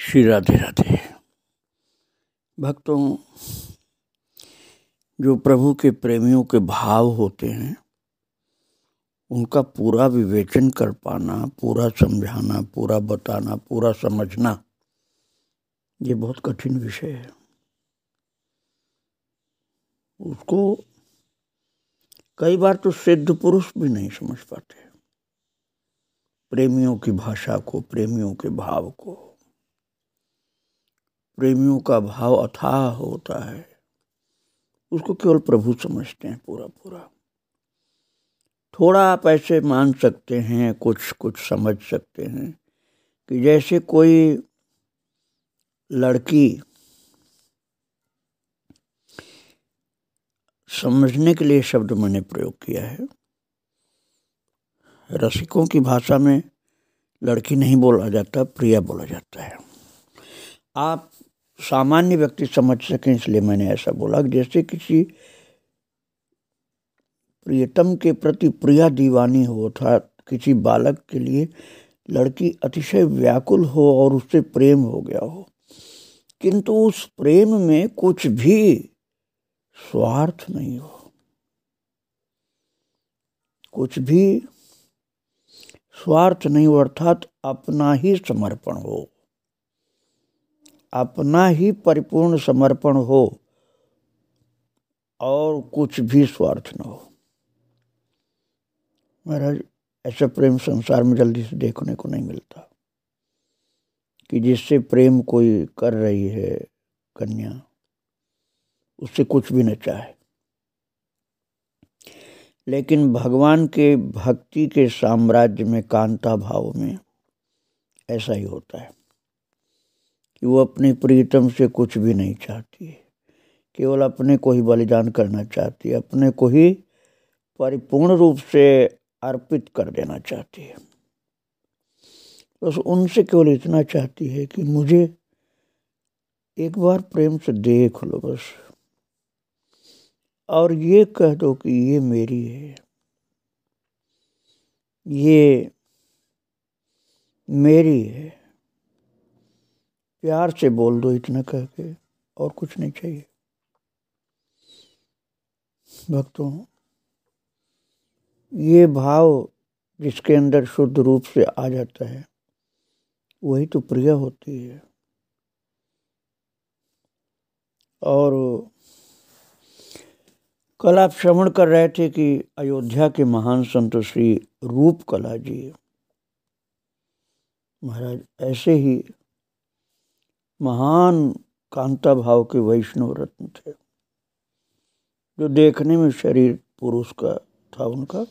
श्री राधे राधे। भक्तों, जो प्रभु के प्रेमियों के भाव होते हैं उनका पूरा विवेचन कर पाना, पूरा समझाना, पूरा बताना, पूरा समझना, ये बहुत कठिन विषय है। उसको कई बार तो सिद्ध पुरुष भी नहीं समझ पाते, प्रेमियों की भाषा को, प्रेमियों के भाव को। प्रेमियों का भाव अथाह होता है, उसको केवल प्रभु समझते हैं पूरा पूरा। थोड़ा आप ऐसे मान सकते हैं, कुछ समझ सकते हैं कि जैसे कोई लड़की समझने के लिए शब्द मैंने प्रयोग किया है। रसिकों की भाषा में लड़की नहीं बोला जाता, प्रिया बोला जाता है। आप सामान्य व्यक्ति समझ सकें इसलिए मैंने ऐसा बोला। जैसे किसी प्रियतम के प्रति प्रिया दीवानी हो, था किसी बालक के लिए लड़की अतिशय व्याकुल हो और उससे प्रेम हो गया हो, किंतु उस प्रेम में कुछ भी स्वार्थ नहीं हो, कुछ भी स्वार्थ नहीं हो, अर्थात अपना ही समर्पण हो, अपना ही परिपूर्ण समर्पण हो और कुछ भी स्वार्थ न हो। महाराज, ऐसा प्रेम संसार में जल्दी से देखने को नहीं मिलता कि जिससे प्रेम कोई कर रही है कन्या, उससे कुछ भी न चाहे। लेकिन भगवान के भक्ति के साम्राज्य में, कांता भाव में ऐसा ही होता है कि वो अपने प्रीतम से कुछ भी नहीं चाहती है, केवल अपने को ही बलिदान करना चाहती है, अपने को ही परिपूर्ण रूप से अर्पित कर देना चाहती है। बस उनसे केवल इतना चाहती है कि मुझे एक बार प्रेम से देख लो बस, और ये कह दो कि ये मेरी है, ये मेरी है। प्यार से बोल दो इतना कह के, और कुछ नहीं चाहिए। भक्तों, ये भाव जिसके अंदर शुद्ध रूप से आ जाता है वही तो प्रिया होती है। और कल आप श्रवण कर रहे थे कि अयोध्या के महान संत श्री रूप कला जी महाराज ऐसे ही महान कांता भाव के वैष्णव रत्न थे, जो देखने में शरीर पुरुष का था उनका,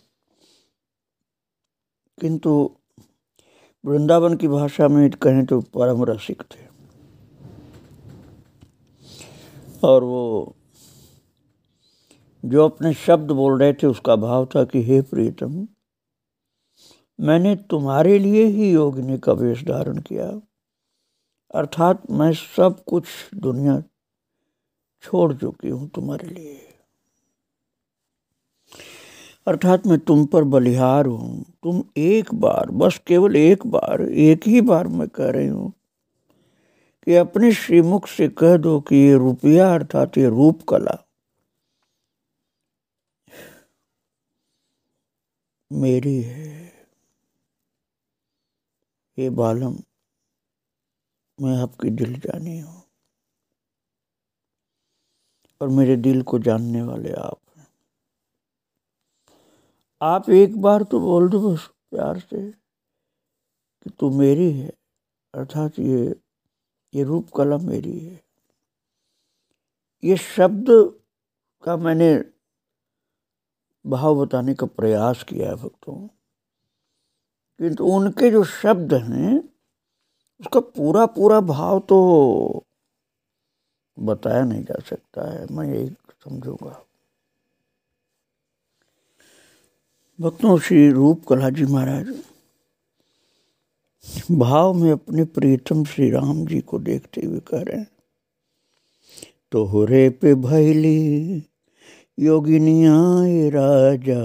किंतु वृंदावन की भाषा में कहें तो परम रसिक थे। और वो जो अपने शब्द बोल रहे थे उसका भाव था कि हे प्रीतम, मैंने तुम्हारे लिए ही योगिनी का वेश धारण किया, अर्थात मैं सब कुछ दुनिया छोड़ चुकी हूं तुम्हारे लिए, अर्थात मैं तुम पर बलिहार हूं। तुम एक बार, बस केवल एक बार, एक ही बार मैं कह रही हूं कि अपने श्रीमुख से कह दो कि ये रुपया अर्थात ये रूप कला मेरी है। ये बालम, मैं आपकी दिल जानी हूं और मेरे दिल को जानने वाले आप हैं। आप एक बार तो बोल दो बस प्यार से कि तू मेरी है, अर्थात ये रूप कला मेरी है। ये शब्द का मैंने भाव बताने का प्रयास किया है भक्तों, किंतु उनके जो शब्द हैं उसका पूरा पूरा भाव तो बताया नहीं जा सकता है। मैं यही समझूंगा। भक्तों, श्री रूप कला जी महाराज भाव में अपने प्रीतम श्री राम जी को देखते हुए कह रहे हैं, तोहरे पे भैली योगिनिया ये राजा।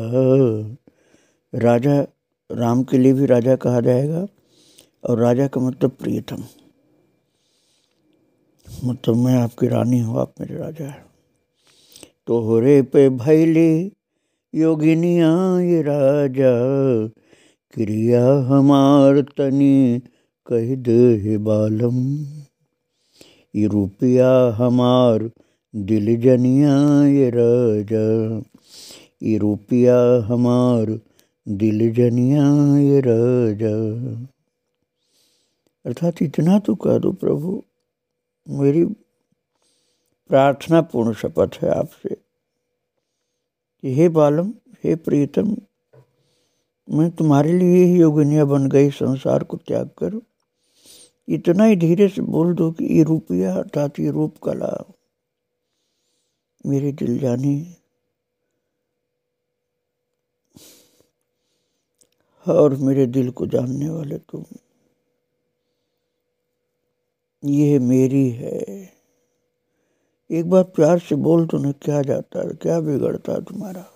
राजा राम के लिए भी राजा कहा जाएगा, और राजा का मतलब प्रियतम। मतलब मैं आपकी रानी हूँ, आप मेरे राजा है। तोहरे पे भैले योगिनिया ये राजा, क्रिया हमार तनी कह दे बालम। ये रुपया हमार दिल जनिया ये राजा, ये रुपया हमार दिल जनिया ये राजा। अर्थात इतना तो कह दो प्रभु, मेरी प्रार्थना पूर्ण शपथ है आपसे कि हे बालम, हे प्रीतम, मैं तुम्हारे लिए ही योगिनिया बन गई, संसार को त्याग कर। इतना ही धीरे से बोल दो कि ये रुपया अर्थात ये रूप कला मेरे दिल जानी और मेरे दिल को जानने वाले तुम, ये मेरी है। एक बार प्यार से बोल दो ना, क्या जाता है, क्या बिगड़ता है तुम्हारा।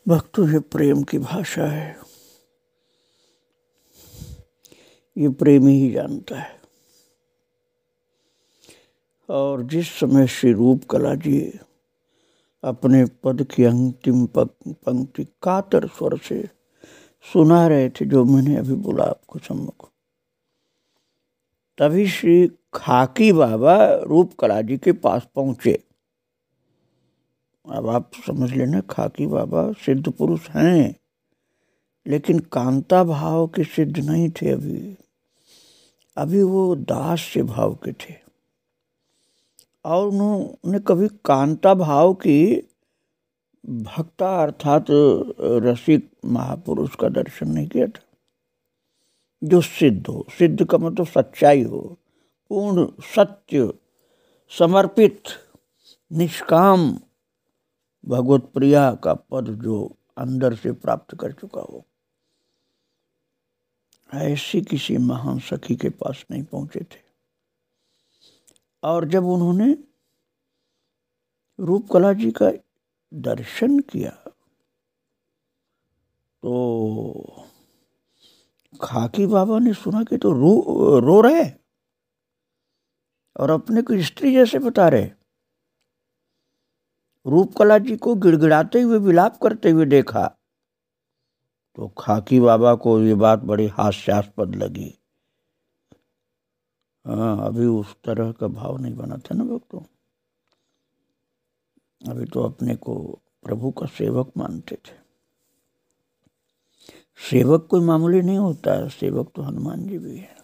भक्तों, ये प्रेम की भाषा है, ये प्रेमी ही जानता है। और जिस समय श्री रूप कला जी अपने पद की अंतिम पंक्ति कातर स्वर से सुना रहे थे, जो मैंने अभी बोला आपको सम्मुख, तभी श्री खाकी बाबा रूप कला जी के पास पहुंचे। अब आप समझ लेना, खाकी बाबा सिद्ध पुरुष हैं, लेकिन कांता भाव के सिद्ध नहीं थे। अभी वो दास्य भाव के थे, और उन्होंने कभी कांता भाव की भक्ता अर्थात रसिक महापुरुष का दर्शन नहीं किया था, जो सिद्ध हो। सिद्ध का मतलब सच्चाई हो, पूर्ण सत्य, समर्पित, निष्काम भगवत प्रिया का पद जो अंदर से प्राप्त कर चुका हो, ऐसी किसी महान सखी के पास नहीं पहुंचे थे। और जब उन्होंने रूप कला जी का दर्शन किया तो खाकी बाबा ने सुना कि तो रो रहे और अपने को स्त्री जैसे बता रहे। रूप कला जी को गिड़गिड़ाते हुए, विलाप करते हुए देखा तो खाकी बाबा को ये बात बड़ी हास्यास्पद लगी। हाँ, अभी उस तरह का भाव नहीं बना था ना भक्तों। अभी तो अपने को प्रभु का सेवक मानते थे। सेवक कोई मामूली नहीं होता है, सेवक तो हनुमान जी भी है,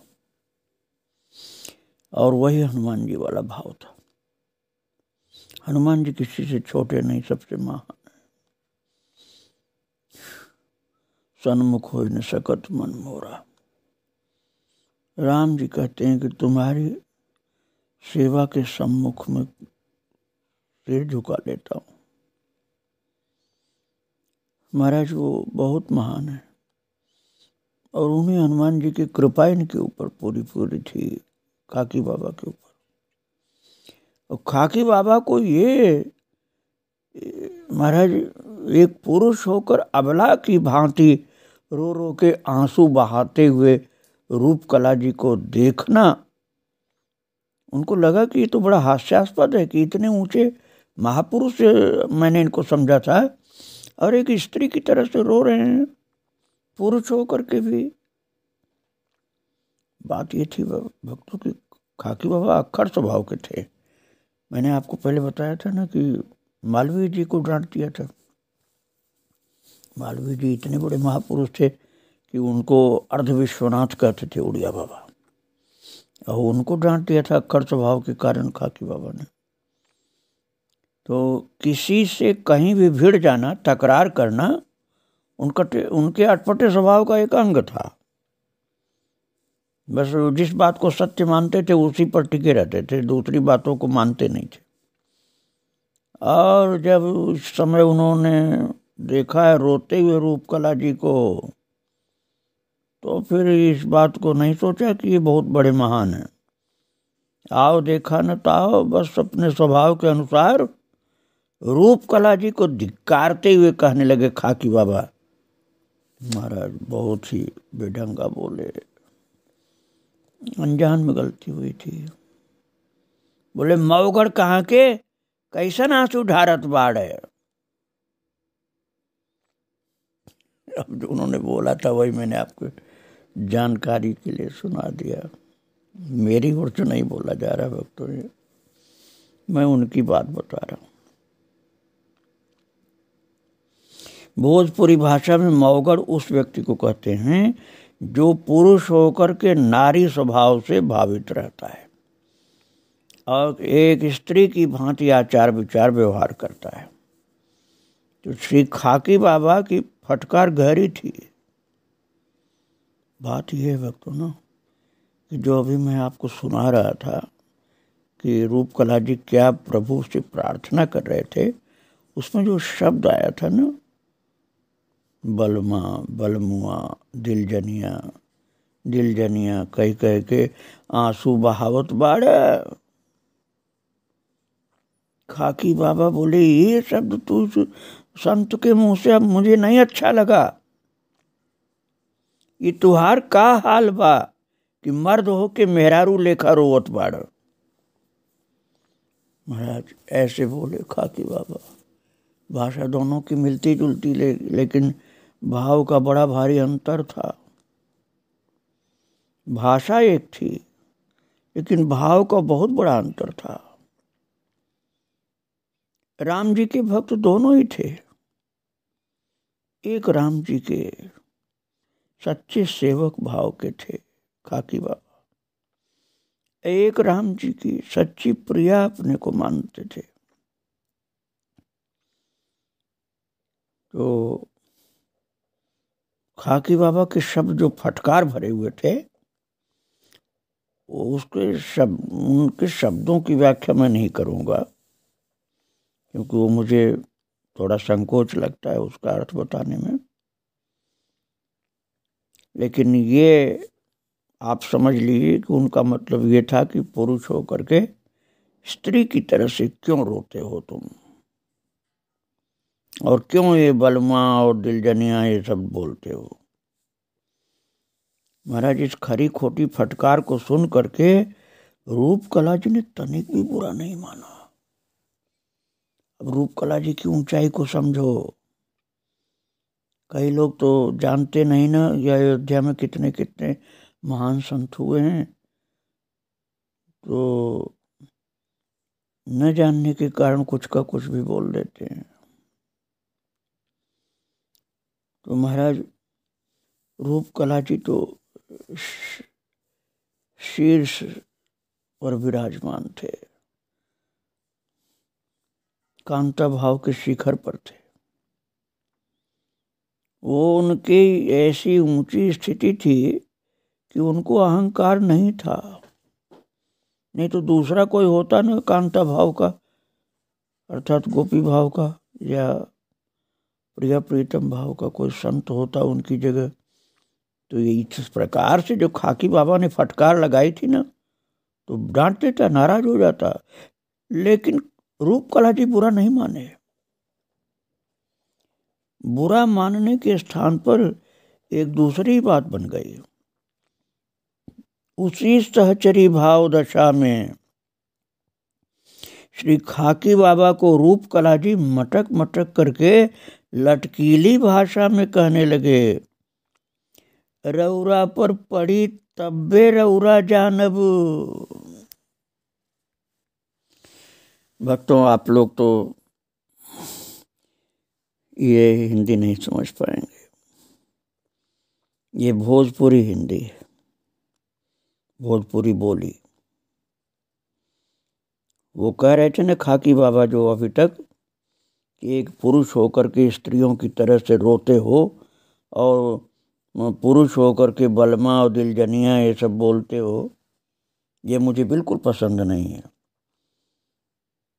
और वही हनुमान जी वाला भाव था। हनुमान जी किसी से छोटे नहीं, सबसे महान है। सन्मुख हो न सकत मन मोरा। राम जी कहते हैं कि तुम्हारी सेवा के सम्मुख में सिर झुका लेता हूँ। महाराज वो बहुत महान है, और उन्हें हनुमान जी की कृपा इनके ऊपर पूरी पूरी थी, खाकी बाबा के ऊपर। और खाकी बाबा को ये महाराज एक पुरुष होकर अबला की भांति रो रो के आंसू बहाते हुए रूप कला जी को देखना, उनको लगा कि ये तो बड़ा हास्यास्पद है कि इतने ऊंचे महापुरुष मैंने इनको समझा था, और एक स्त्री की तरह से रो रहे हैं, पुरुष होकर के भी। बात ये थी भक्तों की, खाकी बाबा अक्खड़ स्वभाव के थे। मैंने आपको पहले बताया था ना कि मालवीय जी को डांट दिया था। मालवीय जी इतने बड़े महापुरुष थे कि उनको अर्ध विश्वनाथ कहते थे उड़िया बाबा, और उनको डांट दिया था अक्खड़ स्वभाव के कारण खाकी बाबा ने। तो किसी से कहीं भी भिड़ जाना, तकरार करना उनके अटपटे स्वभाव का एक अंग था। बस जिस बात को सत्य मानते थे उसी पर टिके रहते थे, दूसरी बातों को मानते नहीं थे। और जब उस समय उन्होंने देखा है रोते हुए रूप कला जी को, तो फिर इस बात को नहीं सोचा कि ये बहुत बड़े महान हैं। आओ देखा न ताओ, बस अपने स्वभाव के अनुसार रूप कला जी को धिक्कारते हुए कहने लगे खाकी बाबा। महाराज बहुत ही बेढंगा बोले, अनजान में गलती हुई थी। बोले मऊगढ़ कहाँ के, कैसन आंसू ढारत बाढ़ है। अब जो उन्होंने बोला था वही मैंने आपको जानकारी के लिए सुना दिया। मेरी ओर से नहीं बोला जा रहा भक्तों ने, मैं उनकी बात बता रहा हूँ। भोजपुरी भाषा में मऊगढ़ उस व्यक्ति को कहते हैं जो पुरुष होकर के नारी स्वभाव से भावित रहता है और एक स्त्री की भांति आचार विचार व्यवहार करता है। तो श्री खाकी बाबा की फटकार गहरी थी। बात यह है भक्तों ना कि जो अभी मैं आपको सुना रहा था कि रूपकला जी क्या प्रभु से प्रार्थना कर रहे थे, उसमें जो शब्द आया था ना, बलमा बलमुआ दिल जनिया कह कह के आंसू बहावत बाड़े। खाकी बाबा बोले ये शब्द तू संत के मुंह से अब मुझे नहीं अच्छा लगा। ये तुहार का हाल बा कि मर्द हो के मेहरारू लेखा रोवत बाड़। महाराज ऐसे बोले खाकी बाबा। भाषा दोनों की मिलती जुलती लेकिन भाव का बड़ा भारी अंतर था। भाषा एक थी लेकिन भाव का बहुत बड़ा अंतर था। राम जी के भक्त दोनों ही थे। एक राम जी के सच्चे सेवक भाव के थे खाकी बाबा, एक राम जी की सच्ची प्रिया अपने को मानते थे। तो खाकी बाबा के शब्द जो फटकार भरे हुए थे, उनके शब्दों की व्याख्या मैं नहीं करूंगा क्योंकि वो मुझे थोड़ा संकोच लगता है उसका अर्थ बताने में। लेकिन ये आप समझ लीजिए कि उनका मतलब ये था कि पुरुष होकर के स्त्री की तरह से क्यों रोते हो तुम, और क्यों ये बलमा और दिलजनिया ये सब बोलते हो। महाराज इस खरी खोटी फटकार को सुन करके रूपकला जी ने तनिक भी बुरा नहीं माना। अब रूपकला जी की ऊंचाई को समझो। कई लोग तो जानते नहीं ना ये अयोध्या में कितने कितने महान संत हुए हैं, तो न जानने के कारण कुछ का कुछ भी बोल देते हैं। तो महाराज रूपकला जी तो शीर्ष पर विराजमान थे, कांता भाव के शिखर पर थे। वो उनकी ऐसी ऊंची स्थिति थी कि उनको अहंकार नहीं था। नहीं तो दूसरा कोई होता ना कांता भाव का अर्थात गोपी भाव का या प्रिया प्रीतम भाव का कोई संत होता उनकी जगह, तो ये इस प्रकार से जो खाकी बाबा ने फटकार लगाई थी ना तो डांट देता, नाराज हो जाता। लेकिन रूपकला जी बुरा नहीं माने। बुरा मानने के स्थान पर एक दूसरी बात बन गई। उसी सहचरी भाव दशा में श्री खाकी बाबा को रूपकला जी मटक मटक करके लटकीली भाषा में कहने लगे, रौरा पर पड़ी तब्बे रौरा जानब। भक्तों आप लोग तो ये हिंदी नहीं समझ पाएंगे, ये भोजपुरी हिंदी है, भोजपुरी बोली। वो कह रहे थे ना खाकी बाबा जो अभी तक एक पुरुष होकर के स्त्रियों की तरह से रोते हो और पुरुष होकर के बलमा और दिलजनिया ये सब बोलते हो, ये मुझे बिल्कुल पसंद नहीं है।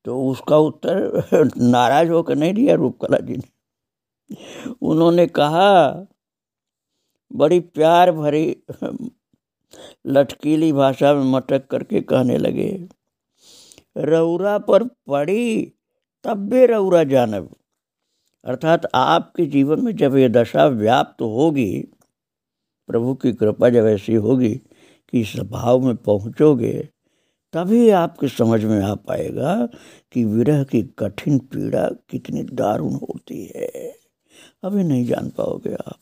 तो उसका उत्तर नाराज होकर नहीं दिया रूपकला जी ने। उन्होंने कहा बड़ी प्यार भरी लटकीली भाषा में मटक करके कहने लगे, रौरा पर पड़ी तब्बे रौरा जानब। अर्थात आपके जीवन में जब ये दशा व्याप्त होगी, प्रभु की कृपा जब ऐसी होगी कि इस भाव में पहुँचोगे तभी आपके समझ में आ पाएगा कि विरह की कठिन पीड़ा कितनी दारुण होती है। अभी नहीं जान पाओगे आप।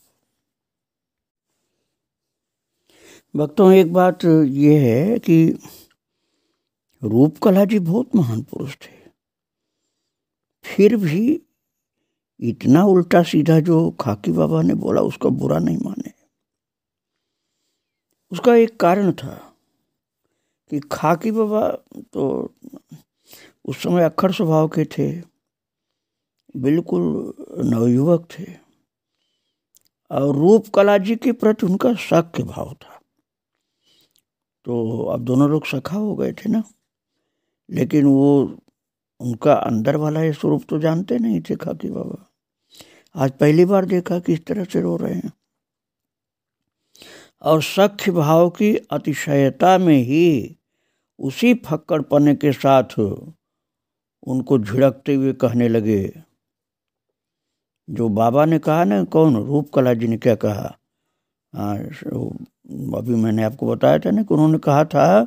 भक्तों, एक बात ये है कि रूपकला जी बहुत महान पुरुष थे, फिर भी इतना उल्टा सीधा जो खाकी बाबा ने बोला उसका बुरा नहीं माने। उसका एक कारण था कि खाकी बाबा तो उस समय अक्खड़ स्वभाव के थे, बिल्कुल नवयुवक थे, और रूपकला जी के प्रति उनका सख्त भाव था। तो अब दोनों लोग सखा हो गए थे ना, लेकिन वो उनका अंदर वाला ये स्वरूप तो जानते नहीं थे खाकी बाबा। आज पहली बार देखा कि इस तरह से रो रहे हैं, और सख्य भाव की अतिशयता में ही उसी फक्कड़पने के साथ उनको झिड़कते हुए कहने लगे जो बाबा ने कहा ना। कौन? रूपकला जी ने क्या कहा? अभी मैंने आपको बताया था ना कि उन्होंने कहा था,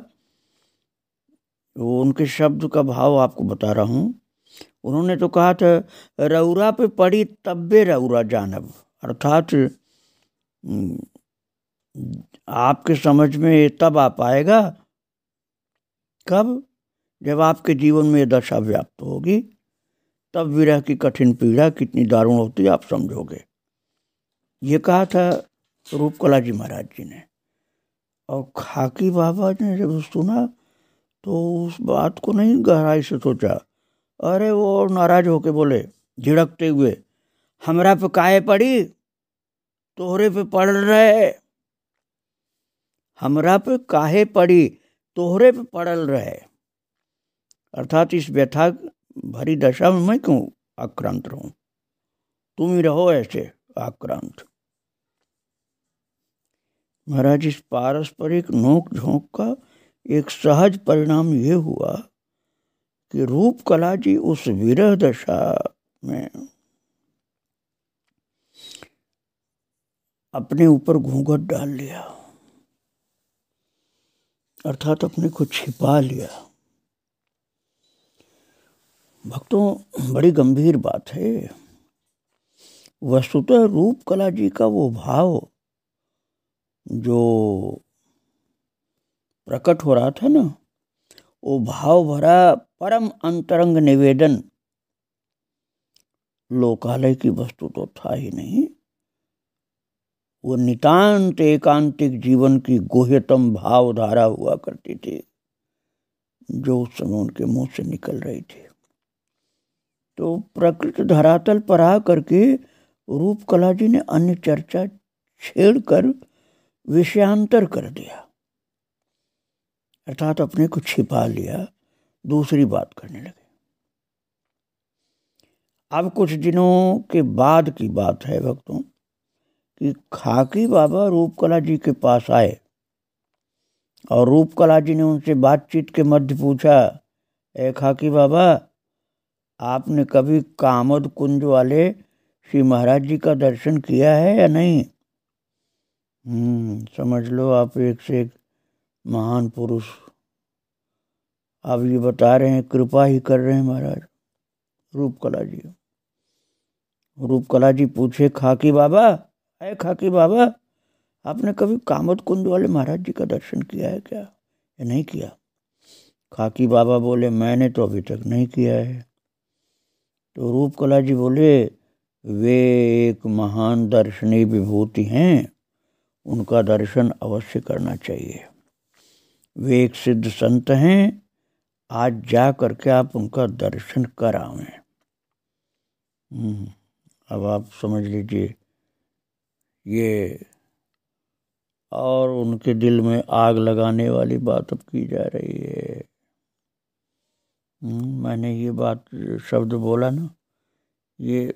वो उनके शब्द का भाव आपको बता रहा हूँ। उन्होंने तो कहा था, रउरा पे पड़ी तब्बे रउरा जानब, अर्थात आपके समझ में तब आ पाएगा। कब? जब आपके जीवन में दशा व्याप्त होगी, तब विरह की कठिन पीड़ा कितनी दारुण होती है आप समझोगे। ये कहा था रूपकला जी महाराज जी ने। और खाकी बाबा ने जब सुना तो उस बात को नहीं गहराई से सोचा। अरे वो नाराज होके बोले झिड़कते हुए, हमरा पे काहे पड़ी, तोहरे पे पड़ रहे। हमरा पे काहे पड़ी, तोहरे पे पड़ल रहे। अर्थात इस व्यथा भरी दशा में मैं क्यों आक्रांत रहूं, तुम ही रहो ऐसे आक्रांत। महाराज, इस पारस्परिक नोक झोंक का एक सहज परिणाम ये हुआ कि रूपकला जी उस विरह दशा में अपने ऊपर घूंघट डाल लिया, अर्थात अपने को छिपा लिया। भक्तों, बड़ी गंभीर बात है। वस्तुतः रूपकला जी का वो भाव जो प्रकट हो रहा था ना, वो भाव भरा परम अंतरंग निवेदन लोकालय की वस्तु तो था ही नहीं। वो नितांत एकांतिक जीवन की गुह्यतम भावधारा हुआ करती थी जो उस समय उनके मुंह से निकल रही थी। तो प्रकृति धरातल पर आ करके रूपकला जी ने अन्य चर्चा छेड़कर विषयांतर कर दिया, अर्थात अपने को छिपा लिया, दूसरी बात करने लगे। अब कुछ दिनों के बाद की बात है भक्तों कि खाकी बाबा रूपकला जी के पास आए और रूपकला जी ने उनसे बातचीत के मध्य पूछा, ए खाकी बाबा, आपने कभी कामद कुंज वाले श्री महाराज जी का दर्शन किया है या नहीं? समझ लो आप एक से एक महान पुरुष। आप ये बता रहे हैं, कृपा ही कर रहे हैं महाराज रूपकला जी। रूपकला जी पूछे, खाकी बाबा, अरे खाकी बाबा, आपने कभी कामद कुंज वाले महाराज जी का दर्शन किया है क्या या नहीं किया? खाकी बाबा बोले, मैंने तो अभी तक नहीं किया है। तो रूपकला जी बोले, वे एक महान दर्शनीय विभूति हैं, उनका दर्शन अवश्य करना चाहिए। वे एक सिद्ध संत हैं, आज जा करके आप उनका दर्शन कर आवें। अब आप समझ लीजिए ये, और उनके दिल में आग लगाने वाली बात अब की जा रही है। मैंने ये बात शब्द बोला ना, ये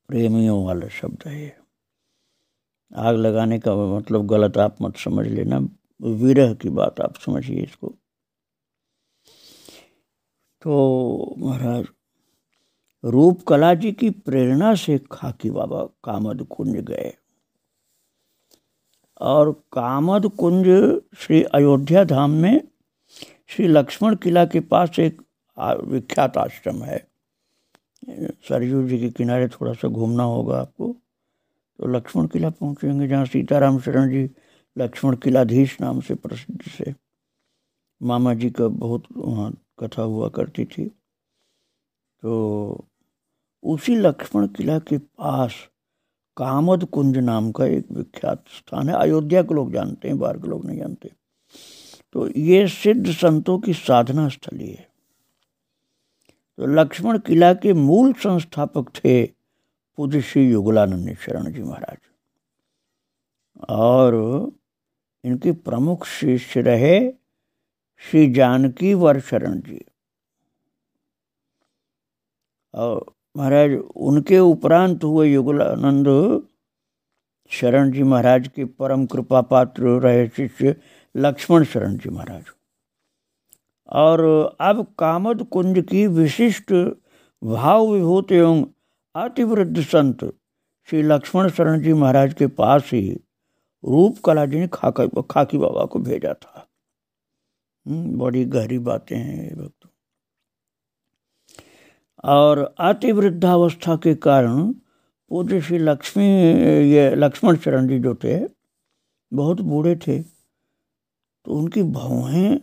प्रेमियों वाला शब्द है। आग लगाने का मतलब गलत आप मत समझ लेना, विरह की बात आप समझिए इसको। तो महाराज, रूपकला जी की प्रेरणा से खाकी बाबा कामद कुंज गए। और कामद कुंज श्री अयोध्या धाम में श्री लक्ष्मण किला के पास एक विख्यात आश्रम है। सरयू जी के किनारे थोड़ा सा घूमना होगा आपको, तो लक्ष्मण किला पहुंचेंगे, जहाँ सीताराम शरण जी लक्ष्मण किलाधीश नाम से प्रसिद्ध से मामा जी का बहुत वहाँ कथा हुआ करती थी। तो उसी लक्ष्मण किला के पास कामद कुंज नाम का एक विख्यात स्थान है। अयोध्या के लोग जानते हैं, बाहर के लोग नहीं जानते। तो ये सिद्ध संतों की साधना स्थली है। तो लक्ष्मण किला के मूल संस्थापक थे पूज्य श्री युगलानंद शरण जी महाराज, और इनके प्रमुख शिष्य रहे श्री जानकी वर शरण जी। और महाराज उनके उपरांत हुए युगलानंद शरण जी महाराज के परम कृपा पात्र रहे शिष्य लक्ष्मण शरण जी महाराज। और अब कामद कुंज की विशिष्ट भाव विभूत एवं अतिवृद्ध संत श्री लक्ष्मण शरण जी महाराज के पास ही रूप कला जी ने खाकी बाबा को भेजा था। बड़ी गहरी बातें हैं भक्तों। और अतिवृद्धावस्था के कारण पूज्य श्री लक्ष्मण शरण जी जो थे बहुत बूढ़े थे, तो उनकी भौहें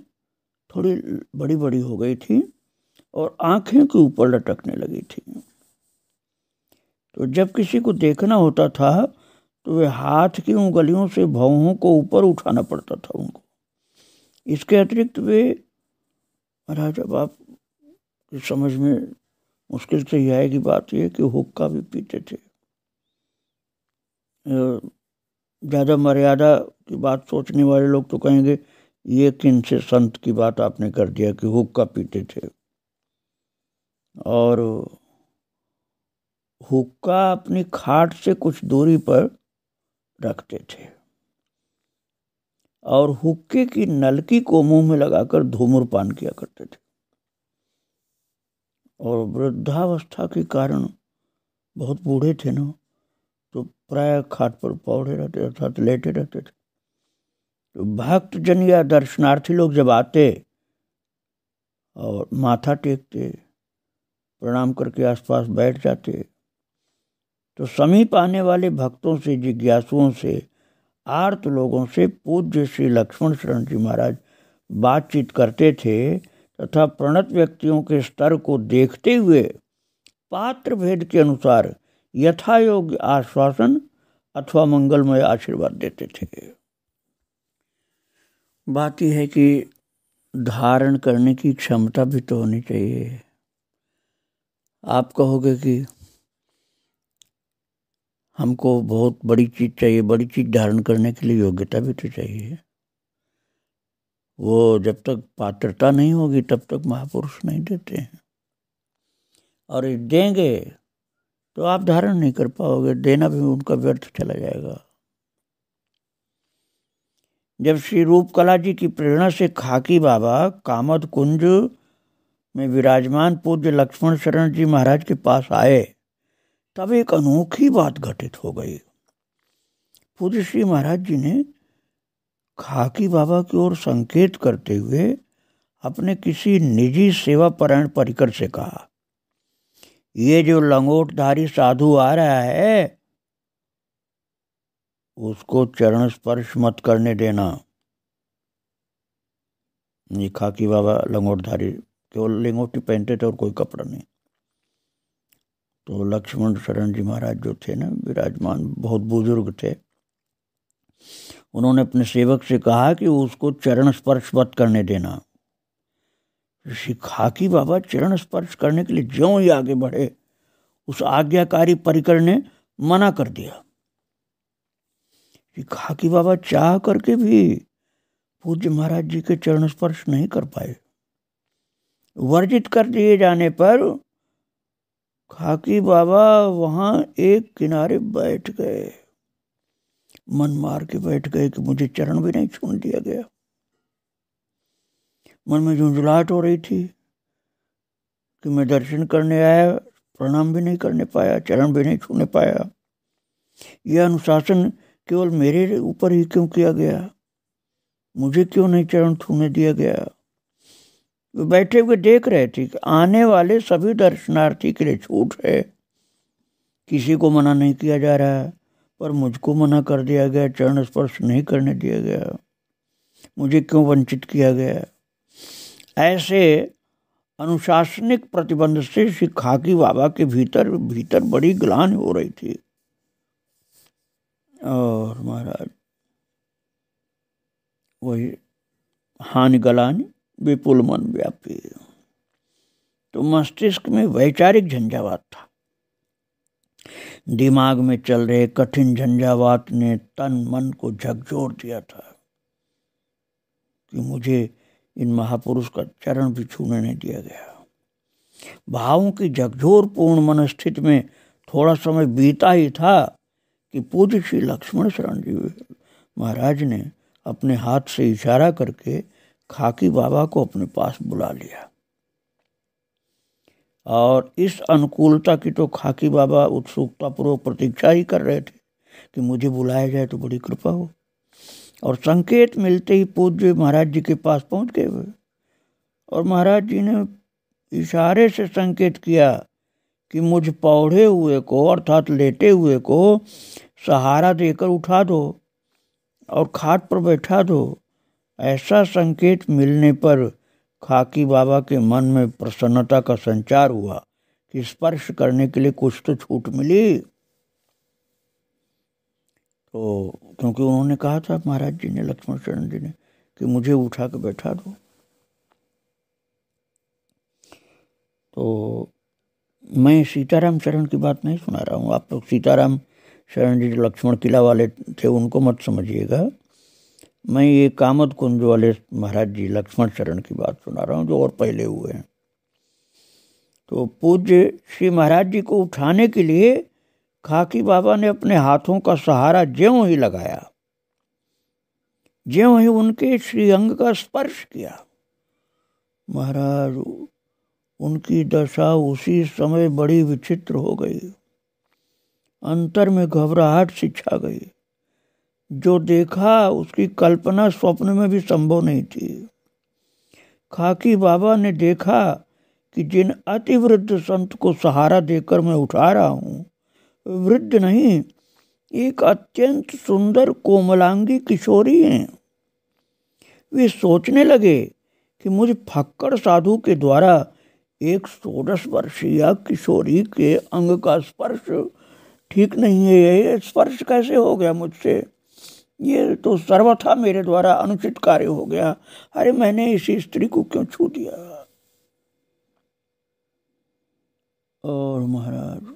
थोड़ी बड़ी बड़ी हो गई थी और आंखें के ऊपर लटकने लगी थी। तो जब किसी को देखना होता था तो वे हाथ की उंगलियों से भौहों को ऊपर उठाना पड़ता था उनको। इसके अतिरिक्त वे महाराज, अब आप समझ में मुश्किल से यह आएगी बात यह कि हुक्का भी पीते थे। ज़्यादा मर्यादा की बात सोचने वाले लोग तो कहेंगे ये किन से संत की बात आपने कर दिया कि हुक्का पीते थे। और हुक्का अपनी खाट से कुछ दूरी पर रखते थे और हुक्के की नलकी को मुंह में लगाकर धूम्रपान किया करते थे। और वृद्धावस्था के कारण बहुत बूढ़े थे ना, तो प्राय खाट पर पौड़े रहते अर्थात लेटे रहते थे। तो भक्तजन या दर्शनार्थी लोग जब आते और माथा टेकते, प्रणाम करके आसपास बैठ जाते, तो समीप आने वाले भक्तों से, जिज्ञासुओं से, आर्त लोगों से पूज्य श्री लक्ष्मण शरण जी महाराज बातचीत करते थे तथा प्रणत व्यक्तियों के स्तर को देखते हुए पात्र भेद के अनुसार यथायोग्य आश्वासन अथवा मंगलमय आशीर्वाद देते थे। बात यह है कि धारण करने की क्षमता भी तो होनी चाहिए। आप कहोगे कि हमको बहुत बड़ी चीज़ चाहिए, बड़ी चीज़ धारण करने के लिए योग्यता भी तो चाहिए। वो जब तक पात्रता नहीं होगी तब तक महापुरुष नहीं देते हैं, और देंगे तो आप धारण नहीं कर पाओगे, देना भी उनका व्यर्थ चला जाएगा। जब श्री रूपकला जी की प्रेरणा से खाकी बाबा कामद कुंज में विराजमान पूज्य लक्ष्मण शरण जी महाराज के पास आए, तब एक अनोखी बात घटित हो गई। पूज्य श्री महाराज जी ने खाकी बाबा की ओर संकेत करते हुए अपने किसी निजी सेवा परायण परिकर से कहा, ये जो लंगोटधारी साधु आ रहा है उसको चरण स्पर्श मत करने देना। ये खाकी बाबा लंगोटधारी, केवल लिंगोटी पहनते थे और कोई कपड़ा नहीं। तो लक्ष्मण शरण जी महाराज जो थे ना विराजमान, बहुत बुजुर्ग थे, उन्होंने अपने सेवक से कहा कि उसको चरण स्पर्श मत करने देना। श्री खाकी बाबा चरण स्पर्श करने के लिए ज्यों ही आगे बढ़े, उस आज्ञाकारी परिकर ने मना कर दिया। श्री खाकी बाबा चाह करके भी पूज्य महाराज जी के चरण स्पर्श नहीं कर पाए। वर्जित कर दिए जाने पर खाकी बाबा वहां एक किनारे बैठ गए, मन मार के बैठ गए कि मुझे चरण भी नहीं छूने दिया गया। मन में झुंझुलाहट हो रही थी कि मैं दर्शन करने आया, प्रणाम भी नहीं करने पाया, चरण भी नहीं छूने पाया। यह अनुशासन केवल मेरे ऊपर ही क्यों किया गया, मुझे क्यों नहीं चरण छूने दिया गया। वे बैठे हुए देख रहे थे कि आने वाले सभी दर्शनार्थी के लिए छूट है, किसी को मना नहीं किया जा रहा है, पर मुझको मना कर दिया गया, चरण स्पर्श नहीं करने दिया गया, मुझे क्यों वंचित किया गया। ऐसे अनुशासनिक प्रतिबंध से श्री खाकी बाबा के भीतर बड़ी ग्लानि हो रही थी। और महाराज वही हानि गलानी विपुल मन व्यापी, तो मस्तिष्क में वैचारिक झंझावात था। दिमाग में चल रहे कठिन झंझावात ने तन मन को झकझोर दिया था कि मुझे इन महापुरुष का चरण भी छूने नहीं दिया गया। भावों की झकझोर पूर्ण मनस्थिति में थोड़ा समय बीता ही था कि पूज्य श्री लक्ष्मण शरण जी महाराज ने अपने हाथ से इशारा करके खाकी बाबा को अपने पास बुला लिया। और इस अनुकूलता की तो खाकी बाबा उत्सुकतापूर्वक प्रतीक्षा ही कर रहे थे कि मुझे बुलाया जाए तो बड़ी कृपा हो। और संकेत मिलते ही पूज्य महाराज जी के पास पहुंच गए हुए, और महाराज जी ने इशारे से संकेत किया कि मुझ पौड़े हुए को अर्थात लेटे हुए को सहारा देकर उठा दो और खाट पर बैठा दो। ऐसा संकेत मिलने पर खाकी बाबा के मन में प्रसन्नता का संचार हुआ कि स्पर्श करने के लिए कुछ तो छूट मिली। तो क्योंकि उन्होंने कहा था महाराज जी ने, लक्ष्मण शरण जी ने, कि मुझे उठा के बैठा दो। तो मैं सीताराम शरण की बात नहीं सुना रहा हूँ, आप लोग सीताराम शरण जी जो लक्ष्मण किला वाले थे उनको मत समझिएगा। मैं ये कामद कुंज वाले महाराज जी लक्ष्मण शरण की बात सुना रहा हूँ जो और पहले हुए हैं। तो पूज्य श्री महाराज जी को उठाने के लिए खाकी बाबा ने अपने हाथों का सहारा ज्यों ही लगाया, ज्यों ही उनके श्रीअंग का स्पर्श किया, महाराज उनकी दशा उसी समय बड़ी विचित्र हो गई। अंतर में घबराहट सी छा गई। जो देखा उसकी कल्पना स्वप्न में भी संभव नहीं थी। खाकी बाबा ने देखा कि जिन अति वृद्ध संत को सहारा देकर मैं उठा रहा हूँ, वृद्ध नहीं, एक अत्यंत सुंदर कोमलांगी किशोरी हैं। वे सोचने लगे कि मुझ फक्कड़ साधु के द्वारा एक 16 वर्षीय किशोरी के अंग का स्पर्श ठीक नहीं है। ये स्पर्श कैसे हो गया मुझसे, ये तो सर्वथा मेरे द्वारा अनुचित कार्य हो गया। अरे मैंने इसी स्त्री को क्यों छू दिया। और महाराज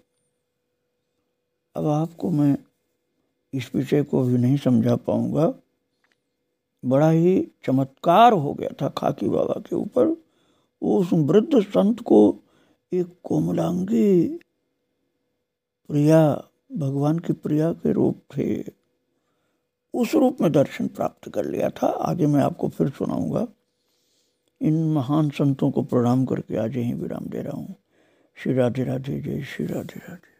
अब आपको मैं इस विषय को भी नहीं समझा पाऊंगा। बड़ा ही चमत्कार हो गया था खाकी बाबा के ऊपर। उस वृद्ध संत को एक कोमलांगी प्रिया, भगवान की प्रिया के रूप थे, उस रूप में दर्शन प्राप्त कर लिया था। आगे मैं आपको फिर सुनाऊंगा। इन महान संतों को प्रणाम करके आज यहीं विराम दे रहा हूँ। श्री राधे राधे, जय श्री राधे राधे।